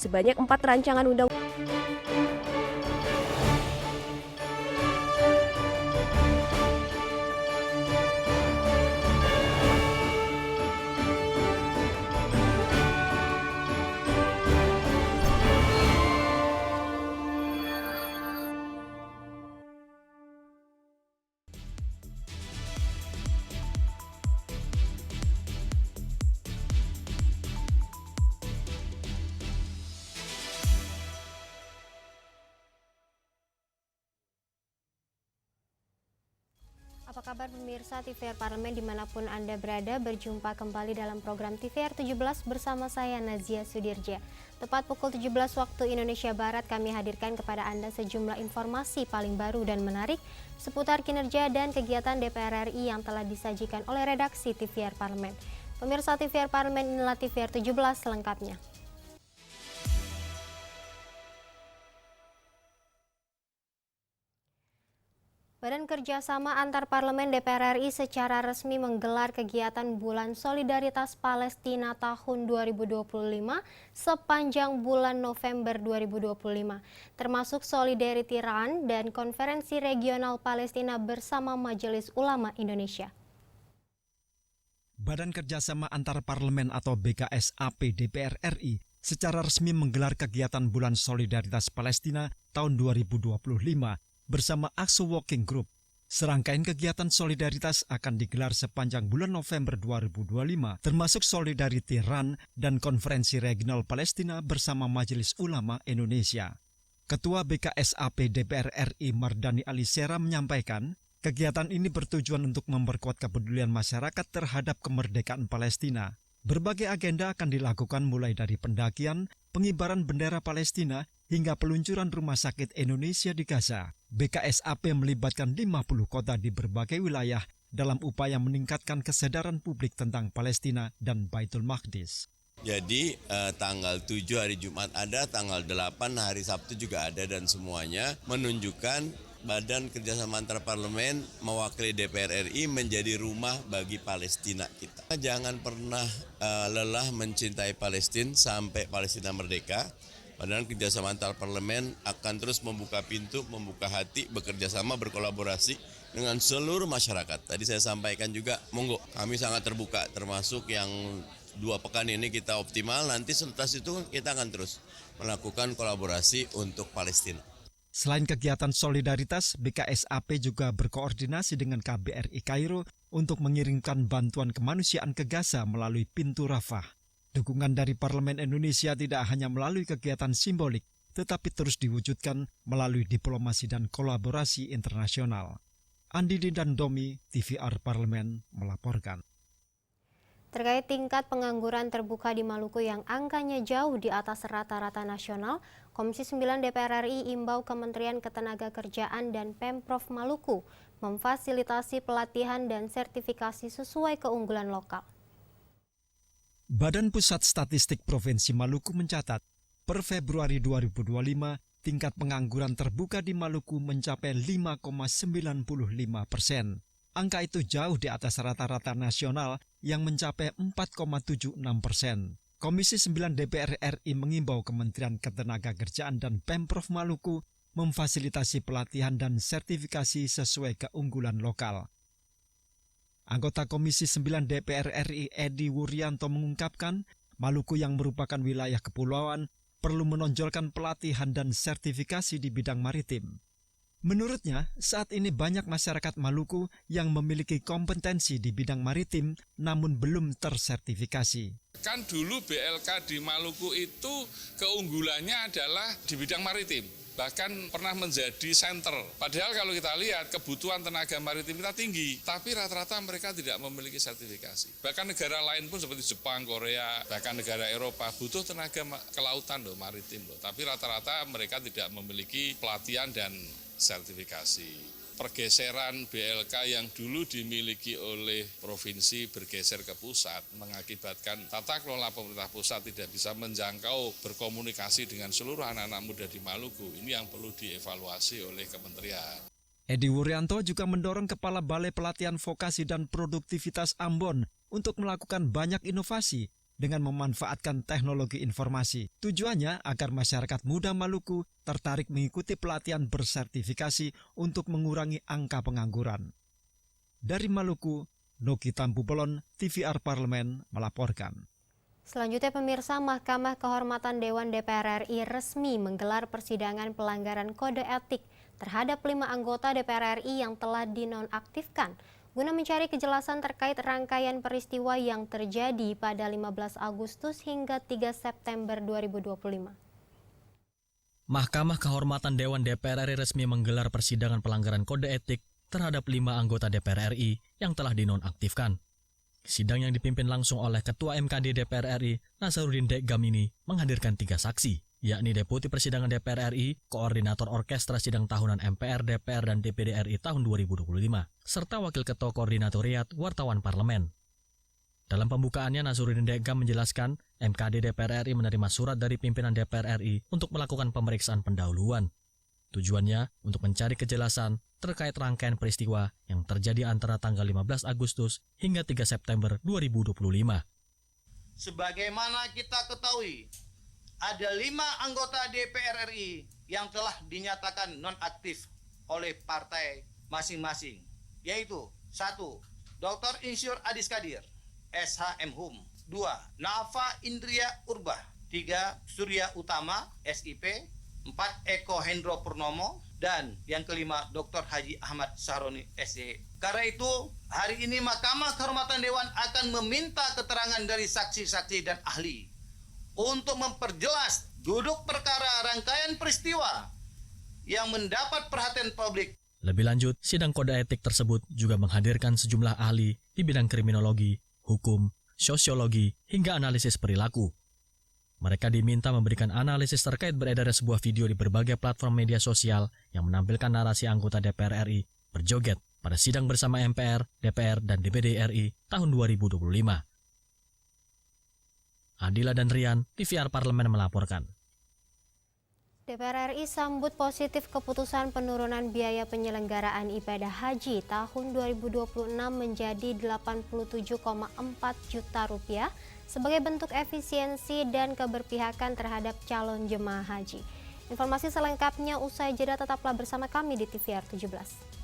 Sebanyak 4 rancangan undang Apa kabar pemirsa TVR Parlemen dimanapun Anda berada, berjumpa kembali dalam program TVR 17 bersama saya Nazia Sudirja. Tepat pukul 17 waktu Indonesia Barat kami hadirkan kepada Anda sejumlah informasi paling baru dan menarik seputar kinerja dan kegiatan DPR RI yang telah disajikan oleh redaksi TVR Parlemen. Pemirsa TVR Parlemen, inilah TVR 17 selengkapnya. Badan Kerjasama Antar Parlemen DPR RI secara resmi menggelar kegiatan Bulan Solidaritas Palestina tahun 2025 sepanjang bulan November 2025, termasuk Solidarity Run dan Konferensi Regional Palestina bersama Majelis Ulama Indonesia. Badan Kerjasama Antar Parlemen atau BKSAP DPR RI secara resmi menggelar kegiatan Bulan Solidaritas Palestina tahun 2025 bersama AXO Working Group. Serangkaian kegiatan solidaritas akan digelar sepanjang bulan November 2025, termasuk Solidarity Run dan Konferensi Regional Palestina bersama Majelis Ulama Indonesia. Ketua BKSAP DPR RI Mardani Alisera menyampaikan, kegiatan ini bertujuan untuk memperkuat kepedulian masyarakat terhadap kemerdekaan Palestina. Berbagai agenda akan dilakukan mulai dari pendakian, pengibaran bendera Palestina, hingga peluncuran rumah sakit Indonesia di Gaza. BKSAP melibatkan 50 kota di berbagai wilayah dalam upaya meningkatkan kesadaran publik tentang Palestina dan Baitul Maqdis. Jadi tanggal 7 hari Jumat ada, tanggal 8 hari Sabtu juga ada, dan semuanya menunjukkan Badan Kerjasama Antar Parlemen mewakili DPR RI menjadi rumah bagi Palestina kita. Jangan pernah lelah mencintai Palestina sampai Palestina merdeka. Badan Kerjasama Antar Parlemen akan terus membuka pintu, membuka hati, bekerja sama, berkolaborasi dengan seluruh masyarakat. Tadi saya sampaikan juga, monggo, kami sangat terbuka, termasuk yang 2 pekan ini kita optimal, nanti setelah itu kita akan terus melakukan kolaborasi untuk Palestina. Selain kegiatan solidaritas, BKSAP juga berkoordinasi dengan KBRI Kairo untuk mengirimkan bantuan kemanusiaan ke Gaza melalui pintu Rafah. Dukungan dari Parlemen Indonesia tidak hanya melalui kegiatan simbolik, tetapi terus diwujudkan melalui diplomasi dan kolaborasi internasional. Andidi dan Domi, TVR Parlemen, melaporkan. Terkait tingkat pengangguran terbuka di Maluku yang angkanya jauh di atas rata-rata nasional, Komisi 9 DPR RI imbau Kementerian Ketenagakerjaan dan Pemprov Maluku memfasilitasi pelatihan dan sertifikasi sesuai keunggulan lokal. Badan Pusat Statistik Provinsi Maluku mencatat, per Februari 2025, tingkat pengangguran terbuka di Maluku mencapai 5,95%. Angka itu jauh di atas rata-rata nasional yang mencapai 4,76%. Komisi 9 DPR RI mengimbau Kementerian Ketenagakerjaan dan Pemprov Maluku memfasilitasi pelatihan dan sertifikasi sesuai keunggulan lokal. Anggota Komisi 9 DPR RI Edi Wuryanto mengungkapkan, Maluku yang merupakan wilayah kepulauan perlu menonjolkan pelatihan dan sertifikasi di bidang maritim. Menurutnya, saat ini banyak masyarakat Maluku yang memiliki kompetensi di bidang maritim namun belum tersertifikasi. Kan dulu BLK di Maluku itu keunggulannya adalah di bidang maritim. Bahkan pernah menjadi center. Padahal kalau kita lihat kebutuhan tenaga maritim kita tinggi, tapi rata-rata mereka tidak memiliki sertifikasi. Bahkan negara lain pun seperti Jepang, Korea, bahkan negara Eropa butuh tenaga kelautan loh, maritim loh. Tapi rata-rata mereka tidak memiliki pelatihan dan sertifikasi. Pergeseran BLK yang dulu dimiliki oleh provinsi bergeser ke pusat mengakibatkan tata kelola pemerintah pusat tidak bisa menjangkau berkomunikasi dengan seluruh anak-anak muda di Maluku. Ini yang perlu dievaluasi oleh kementerian. Edi Wuryanto juga mendorong Kepala Balai Pelatihan Vokasi dan Produktivitas Ambon untuk melakukan banyak inovasi dengan memanfaatkan teknologi informasi. Tujuannya agar masyarakat muda Maluku tertarik mengikuti pelatihan bersertifikasi untuk mengurangi angka pengangguran. Dari Maluku, Noki Tampu-Bolon, TVR Parlemen melaporkan. Selanjutnya pemirsa, Mahkamah Kehormatan Dewan DPR RI resmi menggelar persidangan pelanggaran kode etik terhadap 5 anggota DPR RI yang telah dinonaktifkan guna mencari kejelasan terkait rangkaian peristiwa yang terjadi pada 15 Agustus hingga 3 September 2025. Mahkamah Kehormatan Dewan DPR RI resmi menggelar persidangan pelanggaran kode etik terhadap 5 anggota DPR RI yang telah dinonaktifkan. Sidang yang dipimpin langsung oleh Ketua MKD DPR RI, Nazaruddin Dekgam ini menghadirkan 3 saksi, yakni Deputi Persidangan DPR RI, Koordinator Orkestra Sidang Tahunan MPR, DPR, dan DPD RI tahun 2025, serta Wakil Ketua Koordinatoriat Wartawan Parlemen. Dalam pembukaannya, Nazaruddin Dekgam menjelaskan MKD DPR RI menerima surat dari pimpinan DPR RI untuk melakukan pemeriksaan pendahuluan. Tujuannya untuk mencari kejelasan terkait rangkaian peristiwa yang terjadi antara tanggal 15 Agustus hingga 3 September 2025. Sebagaimana kita ketahui, ada 5 anggota DPR RI yang telah dinyatakan nonaktif oleh partai masing-masing, yaitu 1. Dr. Insyur Adis Kadir, SHM Hum. 2. Nafa Indria Urbah. 3. Surya Utama, SIP. 4. Eko Hendro Purnomo. Dan yang kelima, Dr. Haji Ahmad Sahroni, SE. Karena itu, hari ini Mahkamah Kehormatan Dewan akan meminta keterangan dari saksi-saksi dan ahli untuk memperjelas duduk perkara rangkaian peristiwa yang mendapat perhatian publik. Lebih lanjut, sidang kode etik tersebut juga menghadirkan sejumlah ahli di bidang kriminologi, hukum, sosiologi, hingga analisis perilaku. Mereka diminta memberikan analisis terkait beredarnya sebuah video di berbagai platform media sosial yang menampilkan narasi anggota DPR RI berjoget pada sidang bersama MPR, DPR, dan DPD RI tahun 2025. Adila dan Rian, TVR Parlemen melaporkan. DPR RI sambut positif keputusan penurunan biaya penyelenggaraan ibadah haji tahun 2026 menjadi 87,4 juta rupiah sebagai bentuk efisiensi dan keberpihakan terhadap calon jemaah haji. Informasi selengkapnya usai jeda, tetaplah bersama kami di TVR 17.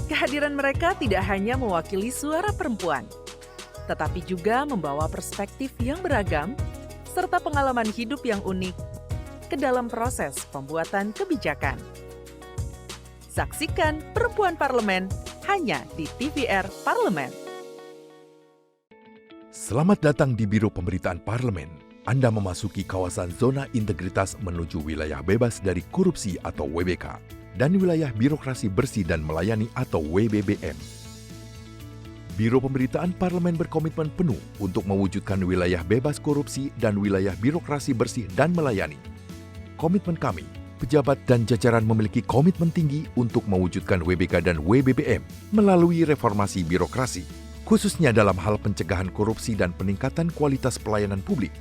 Kehadiran mereka tidak hanya mewakili suara perempuan, tetapi juga membawa perspektif yang beragam serta pengalaman hidup yang unik ke dalam proses pembuatan kebijakan. Saksikan Perempuan Parlemen hanya di TVR Parlemen. Selamat datang di Biro Pemberitaan Parlemen. Anda memasuki kawasan zona integritas menuju wilayah bebas dari korupsi atau WBK. Dan wilayah birokrasi bersih dan melayani atau WBBM. Biro Pemberitaan Parlemen berkomitmen penuh untuk mewujudkan wilayah bebas korupsi dan wilayah birokrasi bersih dan melayani. Komitmen kami, pejabat dan jajaran memiliki komitmen tinggi untuk mewujudkan WBK dan WBBM melalui reformasi birokrasi, khususnya dalam hal pencegahan korupsi dan peningkatan kualitas pelayanan publik.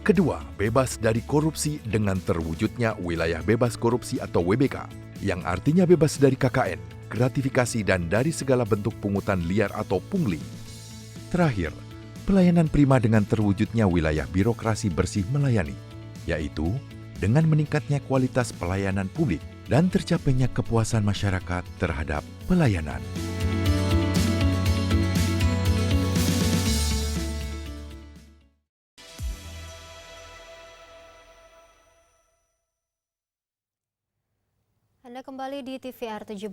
Kedua, bebas dari korupsi dengan terwujudnya wilayah bebas korupsi atau WBK, yang artinya bebas dari KKN, gratifikasi, dan dari segala bentuk pungutan liar atau pungli. Terakhir, pelayanan prima dengan terwujudnya wilayah birokrasi bersih melayani, yaitu dengan meningkatnya kualitas pelayanan publik dan tercapainya kepuasan masyarakat terhadap pelayanan. Anda kembali di TVR 17.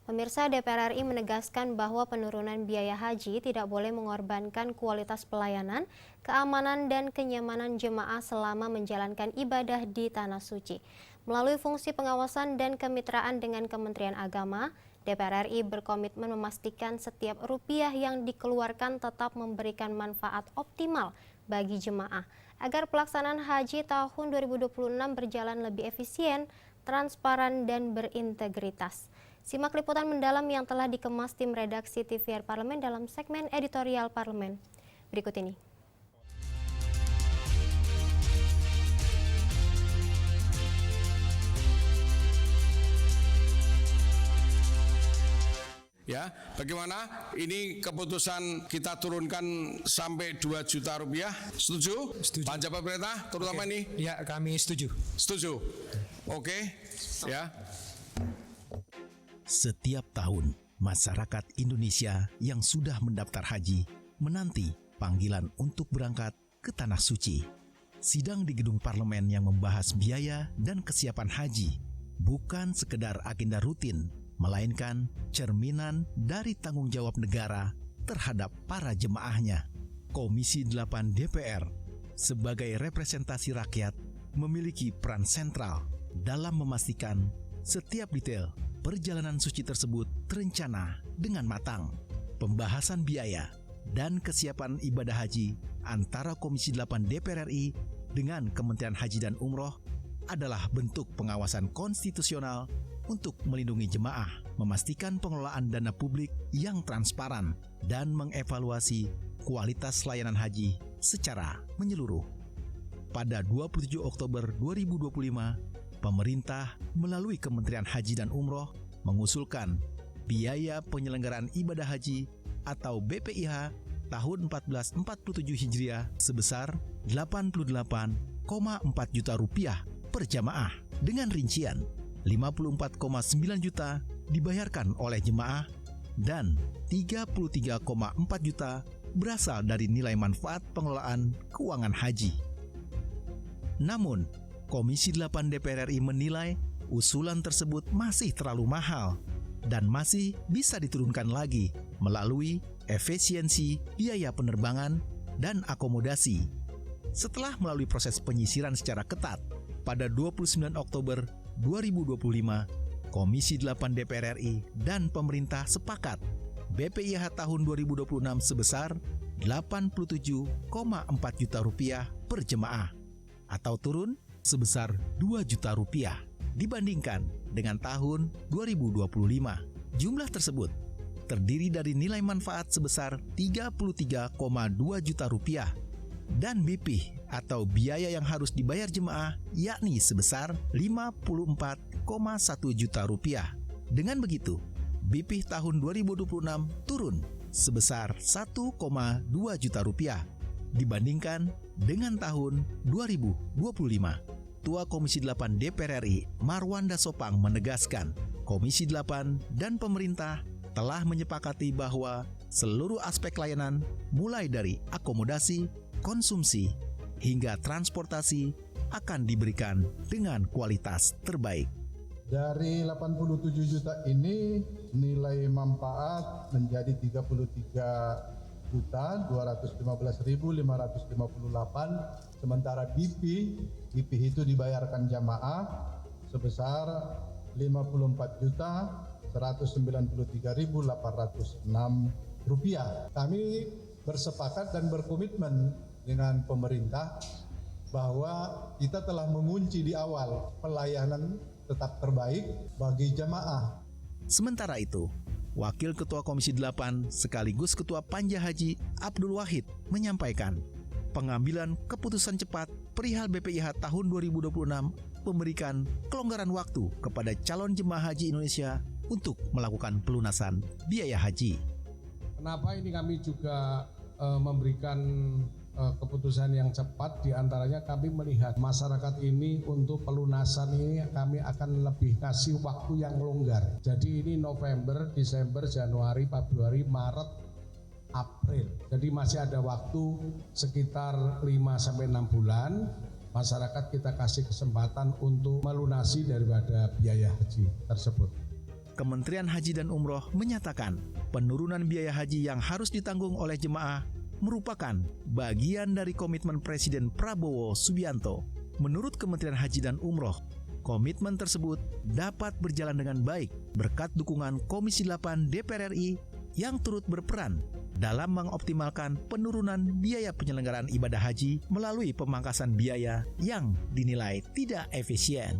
Pemirsa, DPR RI menegaskan bahwa penurunan biaya haji tidak boleh mengorbankan kualitas pelayanan, keamanan, dan kenyamanan jemaah selama menjalankan ibadah di Tanah Suci. Melalui fungsi pengawasan dan kemitraan dengan Kementerian Agama, DPR RI berkomitmen memastikan setiap rupiah yang dikeluarkan tetap memberikan manfaat optimal bagi jemaah, agar pelaksanaan haji tahun 2026 berjalan lebih efisien, transparan, dan berintegritas. Simak liputan mendalam yang telah dikemas tim redaksi TVR Parlemen dalam segmen editorial Parlemen. Berikut ini. Ya, bagaimana ini keputusan kita turunkan sampai 2 juta rupiah? Setuju? Setuju. Pak Jabat Pemerintah, terutama Oke. ini? Ya, kami setuju. Setuju. Oke, ya. Setiap tahun, masyarakat Indonesia yang sudah mendaftar haji menanti panggilan untuk berangkat ke Tanah Suci. Sidang di gedung parlemen yang membahas biaya dan kesiapan haji bukan sekedar agenda rutin, melainkan cerminan dari tanggung jawab negara terhadap para jemaahnya. Komisi 8 DPR sebagai representasi rakyat memiliki peran sentral dalam memastikan setiap detail perjalanan suci tersebut terencana dengan matang. Pembahasan biaya dan kesiapan ibadah haji antara Komisi 8 DPR RI dengan Kementerian Haji dan Umroh adalah bentuk pengawasan konstitusional untuk melindungi jemaah, memastikan pengelolaan dana publik yang transparan, dan mengevaluasi kualitas layanan haji secara menyeluruh. Pada 27 Oktober 2025, pemerintah melalui Kementerian Haji dan Umroh mengusulkan biaya penyelenggaraan ibadah haji atau BPIH tahun 1447 Hijriah sebesar 88,4 juta rupiah per jamaah dengan rincian 54,9 juta dibayarkan oleh jemaah dan 33,4 juta berasal dari nilai manfaat pengelolaan keuangan haji. Namun, Komisi 8 DPR RI menilai usulan tersebut masih terlalu mahal dan masih bisa diturunkan lagi melalui efisiensi biaya penerbangan dan akomodasi. Setelah melalui proses penyisiran secara ketat, pada 29 Oktober 2025, Komisi 8 DPR RI dan pemerintah sepakat BPIH tahun 2026 sebesar 87,4 juta rupiah per jemaah atau turun sebesar 2 juta rupiah dibandingkan dengan tahun 2025. Jumlah tersebut terdiri dari nilai manfaat sebesar 33,2 juta rupiah dan BPIH atau biaya yang harus dibayar jemaah yakni sebesar 54,1 juta rupiah. Dengan begitu, BPIH tahun 2026 turun sebesar 1,2 juta rupiah dibandingkan dengan tahun 2025. Ketua Komisi 8 DPR RI Marwanda Sopang menegaskan, Komisi 8 dan pemerintah telah menyepakati bahwa seluruh aspek layanan mulai dari akomodasi, konsumsi, hingga transportasi akan diberikan dengan kualitas terbaik. Dari 87 juta ini nilai manfaat menjadi 33.215.558, sementara BP itu dibayarkan jamaah sebesar 54.193.806 rupiah. Kami bersepakat dan berkomitmen dengan pemerintah bahwa kita telah mengunci di awal pelayanan tetap terbaik bagi jamaah. Sementara itu, Wakil Ketua Komisi 8 sekaligus Ketua Panja Haji Abdul Wahid menyampaikan, pengambilan keputusan cepat perihal BPIH tahun 2026 memberikan kelonggaran waktu kepada calon jemaah haji Indonesia untuk melakukan pelunasan biaya haji. Kenapa ini kami juga memberikan keputusan yang cepat, diantaranya kami melihat masyarakat ini untuk pelunasan ini kami akan lebih kasih waktu yang longgar. Jadi ini November, Desember, Januari, Februari, Maret, April. Jadi masih ada waktu sekitar 5-6 bulan masyarakat kita kasih kesempatan untuk melunasi daripada biaya haji tersebut. Kementerian Haji dan Umroh menyatakan penurunan biaya haji yang harus ditanggung oleh jemaah merupakan bagian dari komitmen Presiden Prabowo Subianto. Menurut Kementerian Haji dan Umroh, komitmen tersebut dapat berjalan dengan baik berkat dukungan Komisi 8 DPR RI yang turut berperan dalam mengoptimalkan penurunan biaya penyelenggaraan ibadah haji melalui pemangkasan biaya yang dinilai tidak efisien.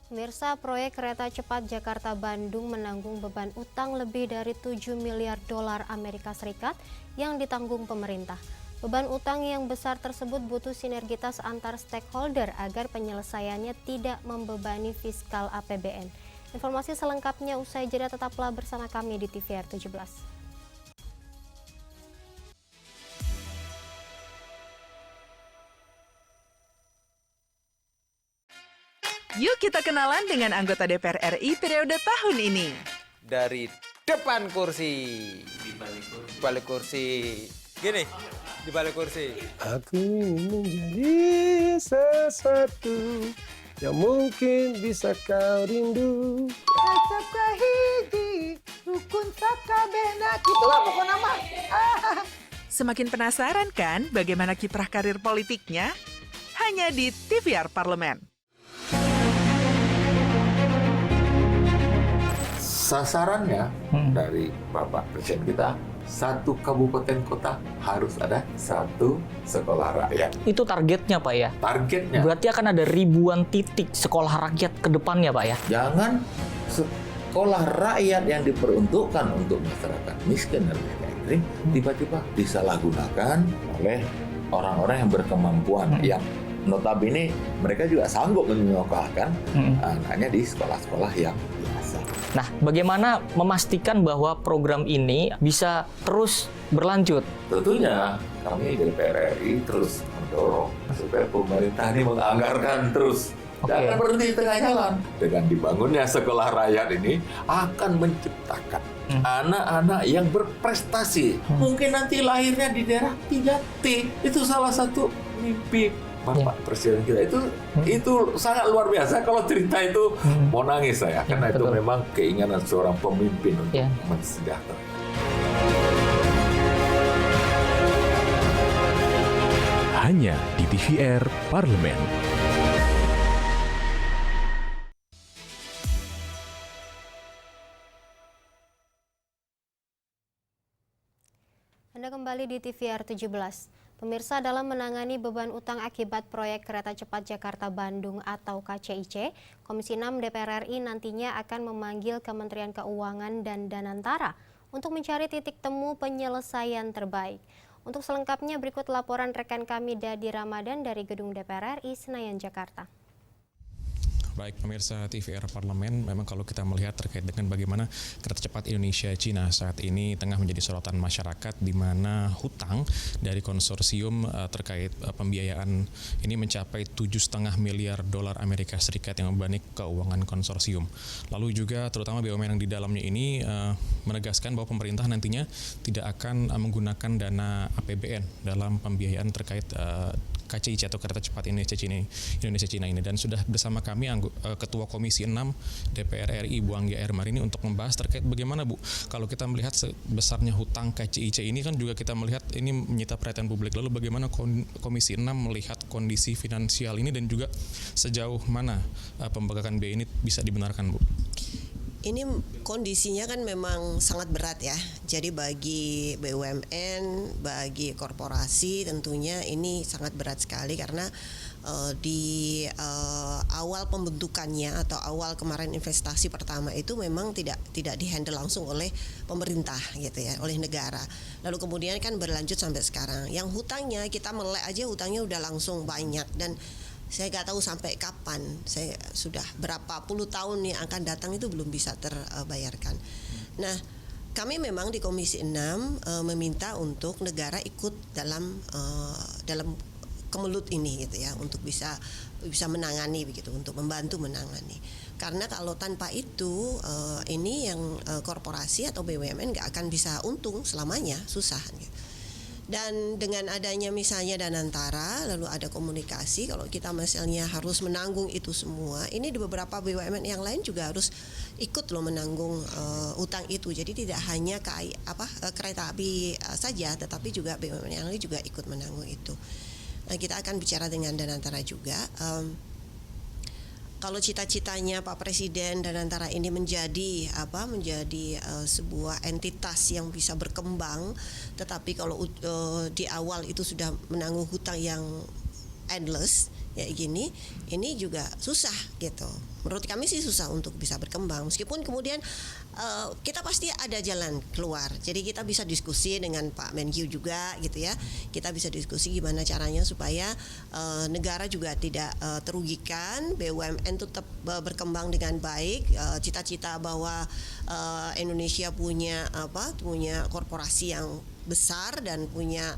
Pemirsa, proyek kereta cepat Jakarta-Bandung menanggung beban utang lebih dari 7 miliar dolar Amerika Serikat yang ditanggung pemerintah. Beban utang yang besar tersebut butuh sinergitas antar stakeholder agar penyelesaiannya tidak membebani fiskal APBN. Informasi selengkapnya usai jeda, tetaplah bersama kami di TVR 17. Yuk kita kenalan dengan anggota DPR RI periode tahun ini. Dari depan kursi. Di balik kursi. Gini, di balik kursi. Aku ingin menjadi sesuatu yang mungkin bisa kau rindu. Rukun sakabena. Itulah pokok nama. Semakin penasaran kan bagaimana kiprah karir politiknya? Hanya di TVR Parlemen. Sasarannya dari Bapak Presiden kita, satu kabupaten kota harus ada satu sekolah rakyat. Itu targetnya, Pak ya? Targetnya. Berarti akan ada ribuan titik sekolah rakyat ke depannya, Pak ya? Jangan sekolah rakyat yang diperuntukkan untuk masyarakat miskin dan miskin ekstrim tiba-tiba disalahgunakan oleh orang-orang yang berkemampuan yang notabene mereka juga sanggup menyekolahkan anaknya di sekolah-sekolah yang biasa. Nah, bagaimana memastikan bahwa program ini bisa terus berlanjut? Tentunya kami di DPR RI terus mendorong supaya pemerintah ini menganggarkan terus. Jangan berhenti di tengah jalan. Dengan dibangunnya sekolah rakyat ini akan menciptakan anak-anak yang berprestasi. Mungkin nanti lahirnya di daerah 3T. Itu salah satu mimpi Bapak Presiden kita. Itu sangat luar biasa. Kalau cerita itu mau nangis saya. Karena itu memang keinginan seorang pemimpin untuk mensejahterakan. Hanya di TVR Parlemen. Anda kembali di TVR 17. Pemirsa, dalam menangani beban utang akibat proyek kereta cepat Jakarta-Bandung atau KCIC, Komisi 6 DPR RI nantinya akan memanggil Kementerian Keuangan dan Danantara untuk mencari titik temu penyelesaian terbaik. Untuk selengkapnya berikut laporan rekan kami Dadi Ramadan dari Gedung DPR RI Senayan, Jakarta. Baik pemirsa TVR Parlemen, memang kalau kita melihat terkait dengan bagaimana kereta cepat Indonesia-Cina saat ini tengah menjadi sorotan masyarakat, di mana hutang dari konsorsium terkait pembiayaan ini mencapai 7,5 miliar dolar Amerika Serikat yang membebani keuangan konsorsium. Lalu juga terutama BUMN yang di dalamnya ini menegaskan bahwa pemerintah nantinya tidak akan menggunakan dana APBN dalam pembiayaan terkait KCIC atau kereta cepat Indonesia-Cina ini. Dan sudah bersama kami Ketua Komisi 6 DPR RI Bu Anggia Ermarini untuk membahas terkait bagaimana Bu, kalau kita melihat sebesarnya hutang KCIC ini kan juga kita melihat ini menyita perhatian publik. Lalu bagaimana Komisi 6 melihat kondisi finansial ini dan juga sejauh mana pembengkakan biaya ini bisa dibenarkan Bu? Ini kondisinya kan memang sangat berat ya. Jadi bagi BUMN, bagi korporasi tentunya ini sangat berat sekali karena di awal pembentukannya atau awal kemarin investasi pertama itu memang tidak dihandle langsung oleh pemerintah gitu ya, oleh negara. Lalu kemudian kan berlanjut sampai sekarang. Yang hutangnya kita melek aja hutangnya udah langsung banyak dan saya nggak tahu sampai kapan. Saya sudah berapa puluh tahun yang akan datang itu belum bisa terbayarkan. Nah, kami memang di Komisi 6 meminta untuk negara ikut dalam kemelut ini gitu ya, untuk bisa menangani begitu, untuk membantu menangani. Karena kalau tanpa itu ini yang korporasi atau BUMN nggak akan bisa untung selamanya, susah gitu. Dan dengan adanya misalnya Danantara, lalu ada komunikasi, kalau kita misalnya harus menanggung itu semua, ini di beberapa BUMN yang lain juga harus ikut loh menanggung utang itu. Jadi tidak hanya kereta api saja, tetapi juga BUMN yang lain juga ikut menanggung itu. Nah, kita akan bicara dengan Danantara juga. Kalau cita-citanya Pak Presiden Danantara ini menjadi sebuah entitas yang bisa berkembang, tetapi kalau di awal itu sudah menanggung hutang yang endless kayak gini, ini juga susah gitu. Menurut kami sih susah untuk bisa berkembang. Meskipun kemudian kita pasti ada jalan keluar. Jadi kita bisa diskusi dengan Pak Menkyu juga gitu ya. Kita bisa diskusi gimana caranya supaya negara juga tidak terugikan, BUMN tetap berkembang dengan baik. Cita-cita bahwa Indonesia punya korporasi yang besar dan punya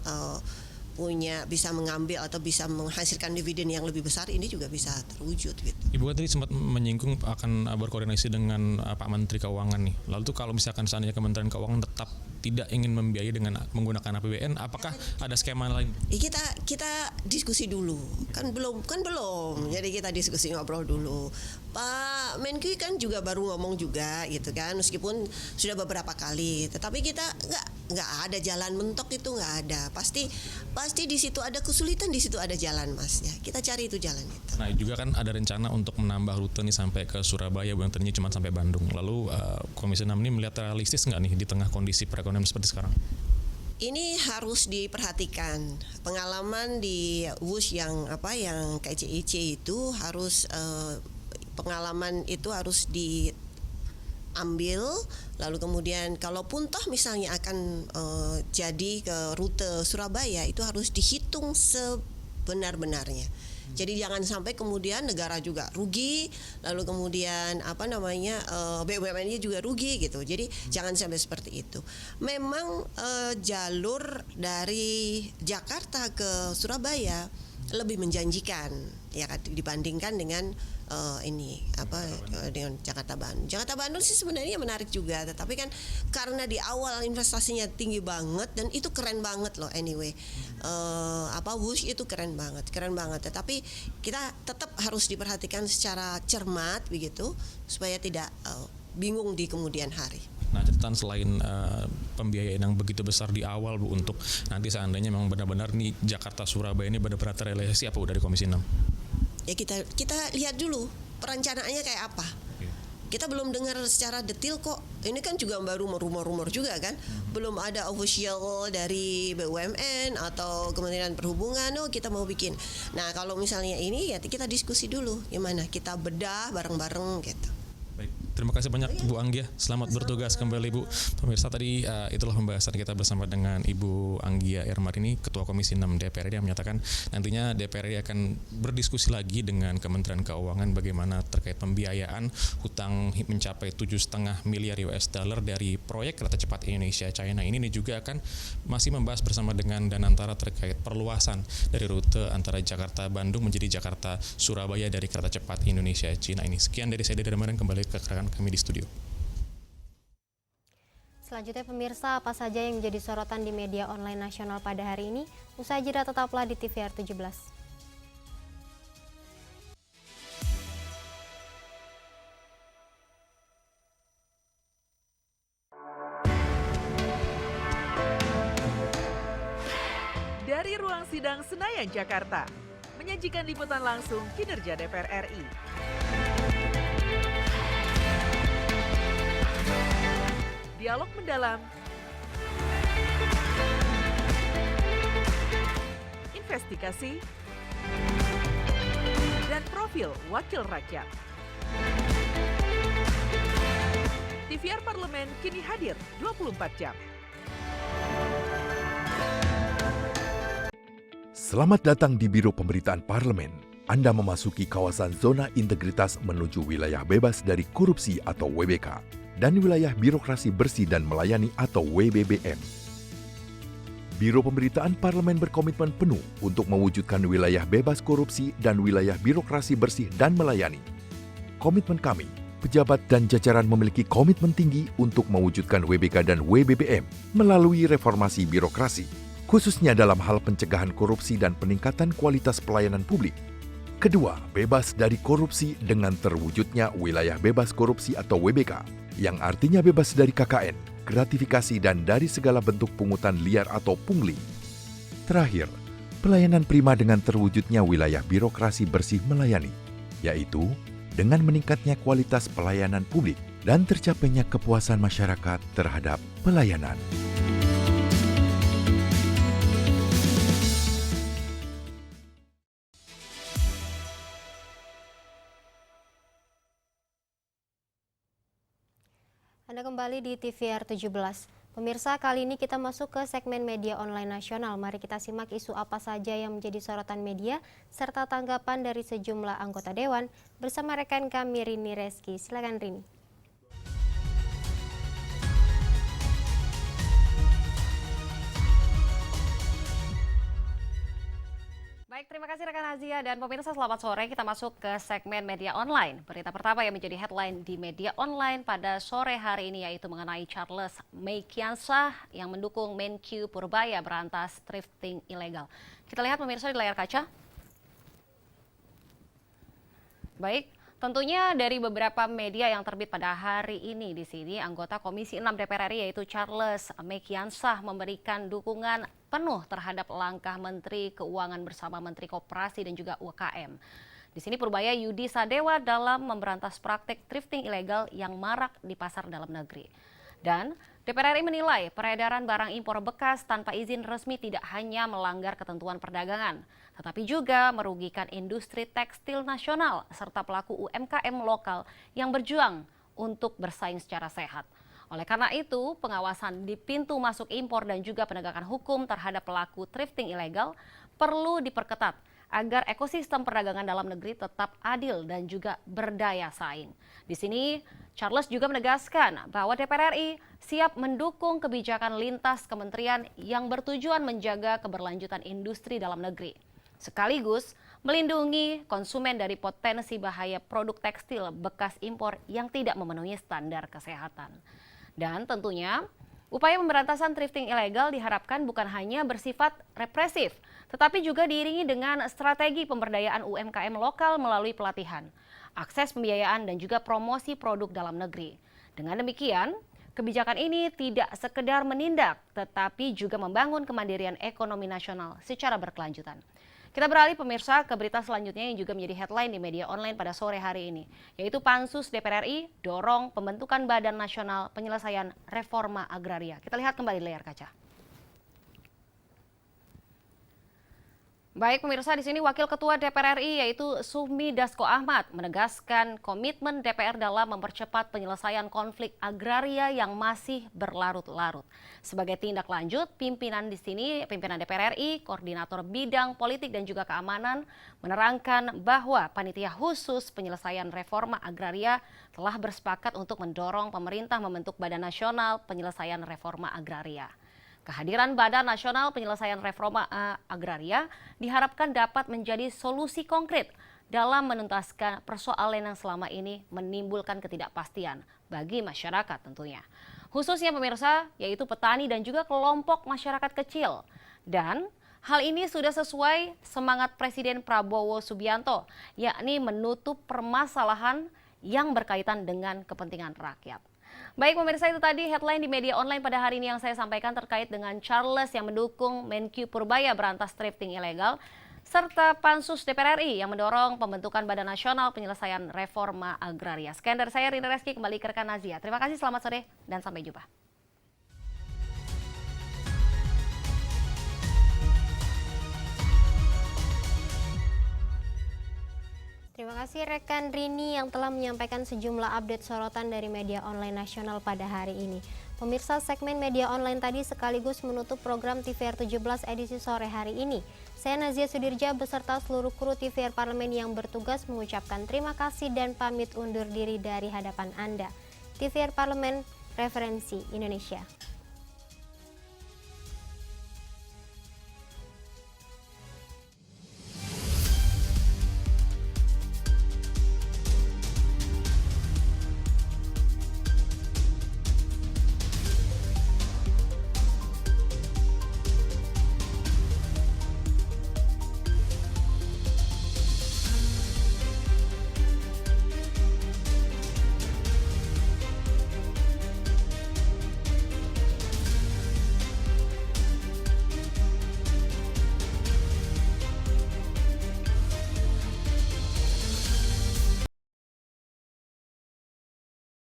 bisa mengambil atau bisa menghasilkan dividen yang lebih besar, ini juga bisa terwujud gitu. Ibu tadi sempat menyinggung akan berkoordinasi dengan Pak Menteri Keuangan nih. Lalu tuh kalau misalkan seandainya Kementerian Keuangan tetap tidak ingin membiayai dengan menggunakan APBN, apakah ada skema lain? Kita diskusi dulu. Kan belum. Jadi kita diskusi, ngobrol dulu. Pak Menkyu kan juga baru ngomong juga gitu kan, meskipun sudah beberapa kali. Tetapi kita nggak ada jalan mentok, itu nggak ada. Pasti di situ ada kesulitan, di situ ada jalan, Mas ya. Kita cari itu jalan itu. Nah, juga kan ada rencana untuk menambah rute nih sampai ke Surabaya, yang tadinya cuma sampai Bandung. Lalu Komisi 6 ini melihat realistis nggak nih di tengah kondisi perekonomian seperti sekarang? Ini harus diperhatikan. Pengalaman di WUS yang KCIC itu harus pengalaman itu harus diambil, lalu kemudian kalaupun toh misalnya akan jadi ke rute Surabaya, itu harus dihitung sebenar-benarnya. Jadi jangan sampai kemudian negara juga rugi, lalu kemudian BUMN-nya juga rugi gitu. Jadi jangan sampai seperti itu. Memang jalur dari Jakarta ke Surabaya lebih menjanjikan ya dibandingkan dengan dengan Jakarta Bandung. Jakarta Bandung sih sebenarnya menarik juga, tetapi kan karena di awal investasinya tinggi banget dan itu keren banget loh anyway. WUS itu keren banget. Tetapi kita tetap harus diperhatikan secara cermat begitu supaya tidak bingung di kemudian hari. Nah, catatan selain pembiayaan yang begitu besar di awal Bu, untuk nanti seandainya memang benar-benar nih Jakarta Surabaya ini benar-benar terrealisasi apa Bu dari Komisi 6? Ya kita lihat dulu perencanaannya kayak apa. Kita belum dengar secara detail kok. Ini kan juga baru rumor-rumor juga kan. Belum ada official dari BUMN atau Kementerian Perhubungan, kita mau bikin. Nah, kalau misalnya ini ya kita diskusi dulu gimana kita bedah bareng-bareng gitu. Terima kasih banyak Bu Anggia, selamat bertugas kembali Bu. Pemirsa, tadi itulah pembahasan kita bersama dengan Ibu Anggia Ermarini, Ketua Komisi 6 DPR RI, yang menyatakan nantinya DPR RI akan berdiskusi lagi dengan Kementerian Keuangan bagaimana terkait pembiayaan hutang mencapai 7,5 miliar US dollar dari proyek kereta cepat Indonesia China ini juga akan masih membahas bersama dengan Danantara terkait perluasan dari rute antara Jakarta Bandung menjadi Jakarta Surabaya dari kereta cepat Indonesia China ini. Sekian dari saya, Dede Ramadan, kembali ke rekan kami di studio. Selanjutnya pemirsa, apa saja yang menjadi sorotan di media online nasional pada hari ini? Usai jeda tetaplah di TVR 17. Dari ruang sidang Senayan, Jakarta, menyajikan liputan langsung kinerja DPR RI. Dialog mendalam, investigasi, dan profil wakil rakyat. TVR Parlemen kini hadir 24 jam. Selamat datang di Biro Pemberitaan Parlemen. Anda memasuki kawasan zona integritas menuju wilayah bebas dari korupsi atau WBK. Dan wilayah birokrasi bersih dan melayani atau WBBM. Biro Pemberitaan Parlemen berkomitmen penuh untuk mewujudkan wilayah bebas korupsi dan wilayah birokrasi bersih dan melayani. Komitmen kami, pejabat dan jajaran memiliki komitmen tinggi untuk mewujudkan WBK dan WBBM melalui reformasi birokrasi, khususnya dalam hal pencegahan korupsi dan peningkatan kualitas pelayanan publik. Kedua, bebas dari korupsi dengan terwujudnya wilayah bebas korupsi atau WBK, yang artinya bebas dari KKN, gratifikasi, dan dari segala bentuk pungutan liar atau pungli. Terakhir, pelayanan prima dengan terwujudnya wilayah birokrasi bersih melayani, yaitu dengan meningkatnya kualitas pelayanan publik dan tercapainya kepuasan masyarakat terhadap pelayanan. Anda kembali di TVR 17. Pemirsa, kali ini kita masuk ke segmen media online nasional. Mari kita simak isu apa saja yang menjadi sorotan media serta tanggapan dari sejumlah anggota Dewan bersama rekan kami Rini Reski. Silakan Rini. Baik, terima kasih rekan Azia dan pemirsa, selamat sore. Kita masuk ke segmen media online. Berita pertama yang menjadi headline di media online pada sore hari ini yaitu mengenai Charles Meikiansah yang mendukung Menkyu Purbaya berantas thrifting ilegal. Kita lihat pemirsa di layar kaca. Baik, tentunya dari beberapa media yang terbit pada hari ini di sini, anggota Komisi 6 DPR RI yaitu Charles Meikiansah memberikan dukungan penuh terhadap langkah Menteri Keuangan bersama Menteri Koperasi dan juga UKM. Di sini Purbaya Yudi Sadewa dalam memberantas praktik thrifting ilegal yang marak di pasar dalam negeri. Dan DPR RI menilai peredaran barang impor bekas tanpa izin resmi tidak hanya melanggar ketentuan perdagangan, tetapi juga merugikan industri tekstil nasional serta pelaku UMKM lokal yang berjuang untuk bersaing secara sehat. Oleh karena itu, pengawasan di pintu masuk impor dan juga penegakan hukum terhadap pelaku thrifting ilegal perlu diperketat agar ekosistem perdagangan dalam negeri tetap adil dan juga berdaya saing. Di sini, Charles juga menegaskan bahwa DPR RI siap mendukung kebijakan lintas kementerian yang bertujuan menjaga keberlanjutan industri dalam negeri, sekaligus melindungi konsumen dari potensi bahaya produk tekstil bekas impor yang tidak memenuhi standar kesehatan. Dan tentunya, upaya pemberantasan thrifting ilegal diharapkan bukan hanya bersifat represif, tetapi juga diiringi dengan strategi pemberdayaan UMKM lokal melalui pelatihan, akses pembiayaan dan juga promosi produk dalam negeri. Dengan demikian, kebijakan ini tidak sekedar menindak, tetapi juga membangun kemandirian ekonomi nasional secara berkelanjutan. Kita beralih pemirsa ke berita selanjutnya yang juga menjadi headline di media online pada sore hari ini, yaitu Pansus DPR RI dorong pembentukan Badan Nasional Penyelesaian Reforma Agraria. Kita lihat kembali layar kaca. Baik pemirsa, di sini Wakil Ketua DPR RI yaitu Sufmi Dasko Ahmad menegaskan komitmen DPR dalam mempercepat penyelesaian konflik agraria yang masih berlarut-larut. Sebagai tindak lanjut, pimpinan DPR RI, Koordinator Bidang Politik dan juga Keamanan menerangkan bahwa Panitia Khusus Penyelesaian Reforma Agraria telah bersepakat untuk mendorong pemerintah membentuk Badan Nasional Penyelesaian Reforma Agraria. Kehadiran Badan Nasional Penyelesaian Reforma Agraria diharapkan dapat menjadi solusi konkret dalam menuntaskan persoalan yang selama ini menimbulkan ketidakpastian bagi masyarakat tentunya. Khususnya pemirsa, yaitu petani dan juga kelompok masyarakat kecil. Dan hal ini sudah sesuai semangat Presiden Prabowo Subianto, yakni menutup permasalahan yang berkaitan dengan kepentingan rakyat. Baik pemirsa, itu tadi headline di media online pada hari ini yang saya sampaikan terkait dengan Charles yang mendukung Menkyu Purbaya berantas thrifting ilegal, serta Pansus DPR RI yang mendorong pembentukan Badan Nasional Penyelesaian Reforma Agraria. Sekian dari saya Rini Reski, kembali ke rekan Nazia. Terima kasih, selamat sore dan sampai jumpa. Terima kasih rekan Rini yang telah menyampaikan sejumlah update sorotan dari media online nasional pada hari ini. Pemirsa, segmen media online tadi sekaligus menutup program TVR 17 edisi sore hari ini. Saya Nazia Sudirja beserta seluruh kru TVR Parlemen yang bertugas mengucapkan terima kasih dan pamit undur diri dari hadapan Anda. TVR Parlemen, referensi Indonesia.